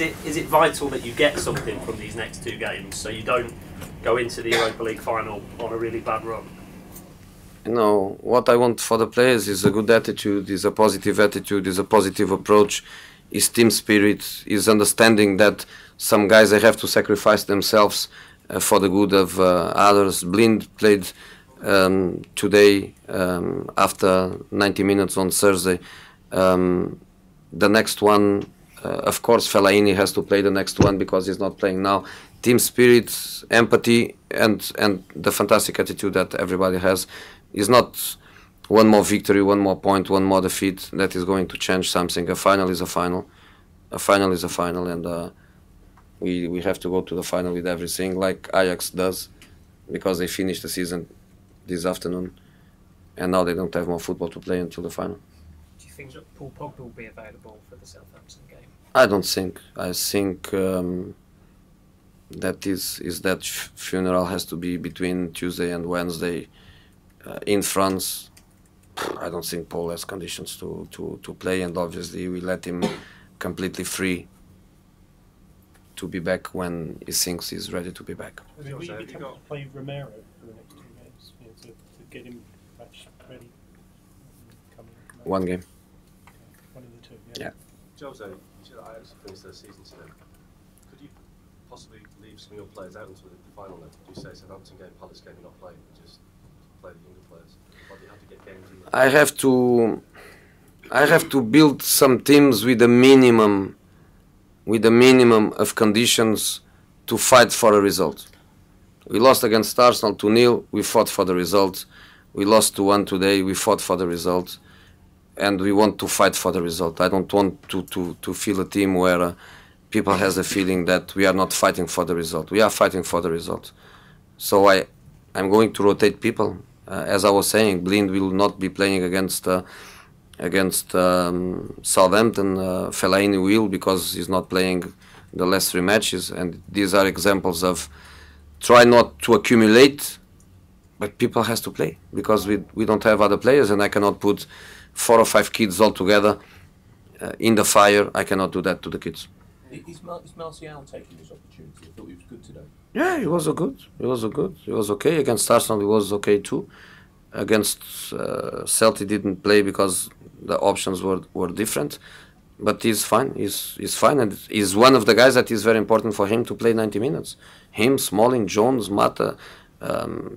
is it vital that you get something from these next two games so you don't go into the Europa League final on a really bad run? You know, what I want for the players is a good attitude, is a positive attitude, is a positive approach, is team spirit, is understanding that some guys they have to sacrifice themselves for the good of others. Blind played today after 90 minutes on Thursday. The next one, of course, Fellaini has to play the next one because he's not playing now. Team spirit, empathy, and the fantastic attitude that everybody has. Is not one more victory, one more point, one more defeat that is going to change something. A final is a final. A final is a final, and we have to go to the final with everything, like Ajax does, because they finished the season this afternoon, and now they don't have more football to play until the final. Do you think that Paul Pogba will be available for the Southampton game? I don't think. I think that funeral has to be between Tuesday and Wednesday. In France, I don't think Paul has conditions to play, and obviously we let him completely free to be back when he thinks he's ready to be back. Will you be tempted to play Romero for the next two games, you know, to get him match ready? One game. Okay. One of the two, yeah. Jose, you said Ajax finished their season today. Could you possibly leave some of your players out until the final then? Do you say Southampton game, Palace game, you're not playing, just play the younger players? Or do you have to get games in there? I have to build some teams with a minimum of conditions to fight for a result. We lost against Arsenal 2-0, we fought for the result. We lost 2-1 today, we fought for the result. And we want to fight for the result. I don't want to feel a team where people has the feeling that we are not fighting for the result. We are fighting for the result. So I'm going to rotate people. As I was saying, Blind will not be playing against Southampton. Fellaini will, because he's not playing the last 3 matches. And these are examples of try not to accumulate, but people has to play, because we don't have other players, and I cannot put 4 or 5 kids all together in the fire. I cannot do that to the kids. Is Martial taking his opportunity? I thought he was good today. Yeah, he was good. He was okay. Against Arsenal, he was okay too. Against Celtic, didn't play because the options were different. But he's fine. He's fine, and he's one of the guys that is very important for him to play 90 minutes. Him, Smalling, Jones, Mata.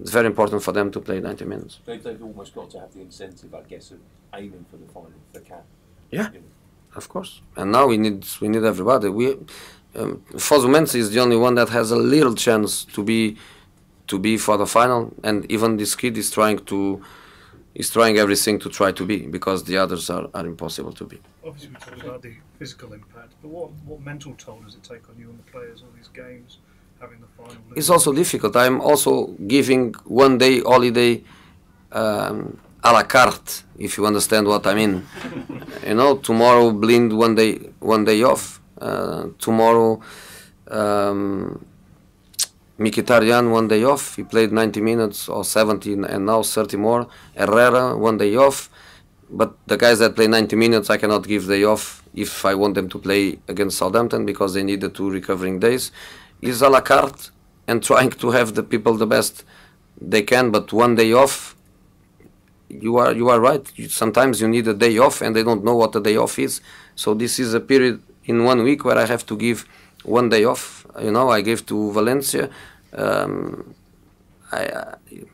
It's very important for them to play 90 minutes. They've almost got to have the incentive, I guess, of aiming for the final, if they can. Yeah, of course. And now we need everybody. Southampton is the only one that has a little chance to be for the final, and even this kid is trying everything to try to be, because the others are impossible to be. Obviously, we talked about the physical impact, but what mental toll does it take on you and the players, all these games, having the final? It's also difficult. I'm also giving 1 day holiday a la carte, if you understand what I mean. You know, tomorrow Blind 1 day off. Tomorrow Mkhitaryan 1 day off. He played 90 minutes or 70 and now 30 more. Herrera 1 day off. But the guys that play 90 minutes, I cannot give day off if I want them to play against Southampton, because they need the 2 recovering days. Is a la carte and trying to have the people the best they can, but 1 day off, you are right. Sometimes you need a day off and they don't know what a day off is. So this is a period in 1 week where I have to give 1 day off. You know, I gave to Valencia. It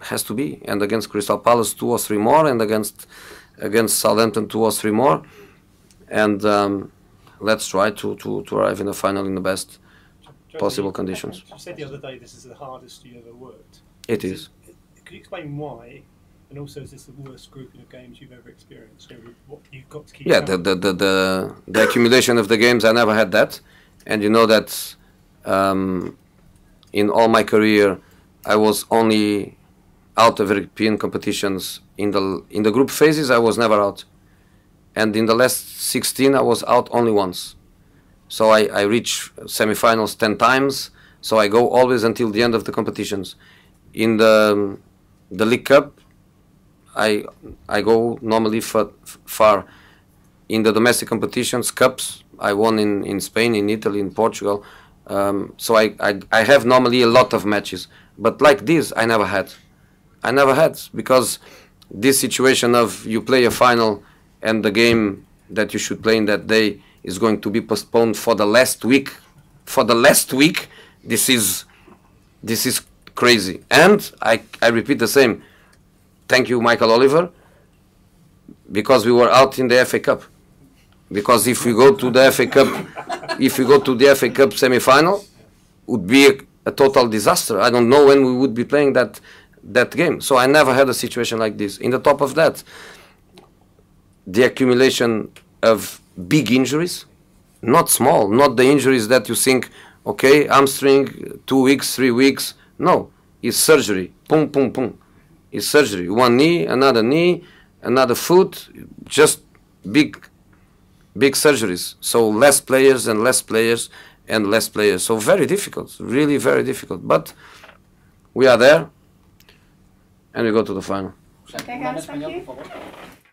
has to be. And against Crystal Palace 2 or 3 more, and against Southampton 2 or 3 more. And let's try to arrive in the final in the best possible conditions. You said the other day this is the hardest you ever worked. It is. Could you explain why? And also, is this the worst grouping of games you've ever experienced? So what you've got to keep. Yeah, the accumulation of the games, I never had that, and you know that in all my career, I was only out of European competitions in the group phases. I was never out, and in the last 16, I was out only once. So I reach semi-finals 10 times. So I go always until the end of the competitions. In the League Cup, I go normally far. In the domestic competitions, cups, I won in Spain, in Italy, in Portugal. So I have normally a lot of matches, but like this I never had. I never had, because this situation of you play a final and the game that you should play in that day is going to be postponed for the last week. For the last week, this is crazy. And I repeat the same. Thank you, Michael Oliver, because we were out in the FA Cup. Because if we go to the FA Cup, if we go to the FA Cup semi-final, would be a total disaster. I don't know when we would be playing that game. So I never had a situation like this. In the top of that, the accumulation of big injuries, not small, not the injuries that you think, okay, hamstring, 2 weeks, 3 weeks. No, it's surgery. Boom, boom, boom. It's surgery. One knee, another foot, just big surgeries. So less players and less players and less players. So very difficult, really very difficult. But we are there and we go to the final. Gracias, thank you.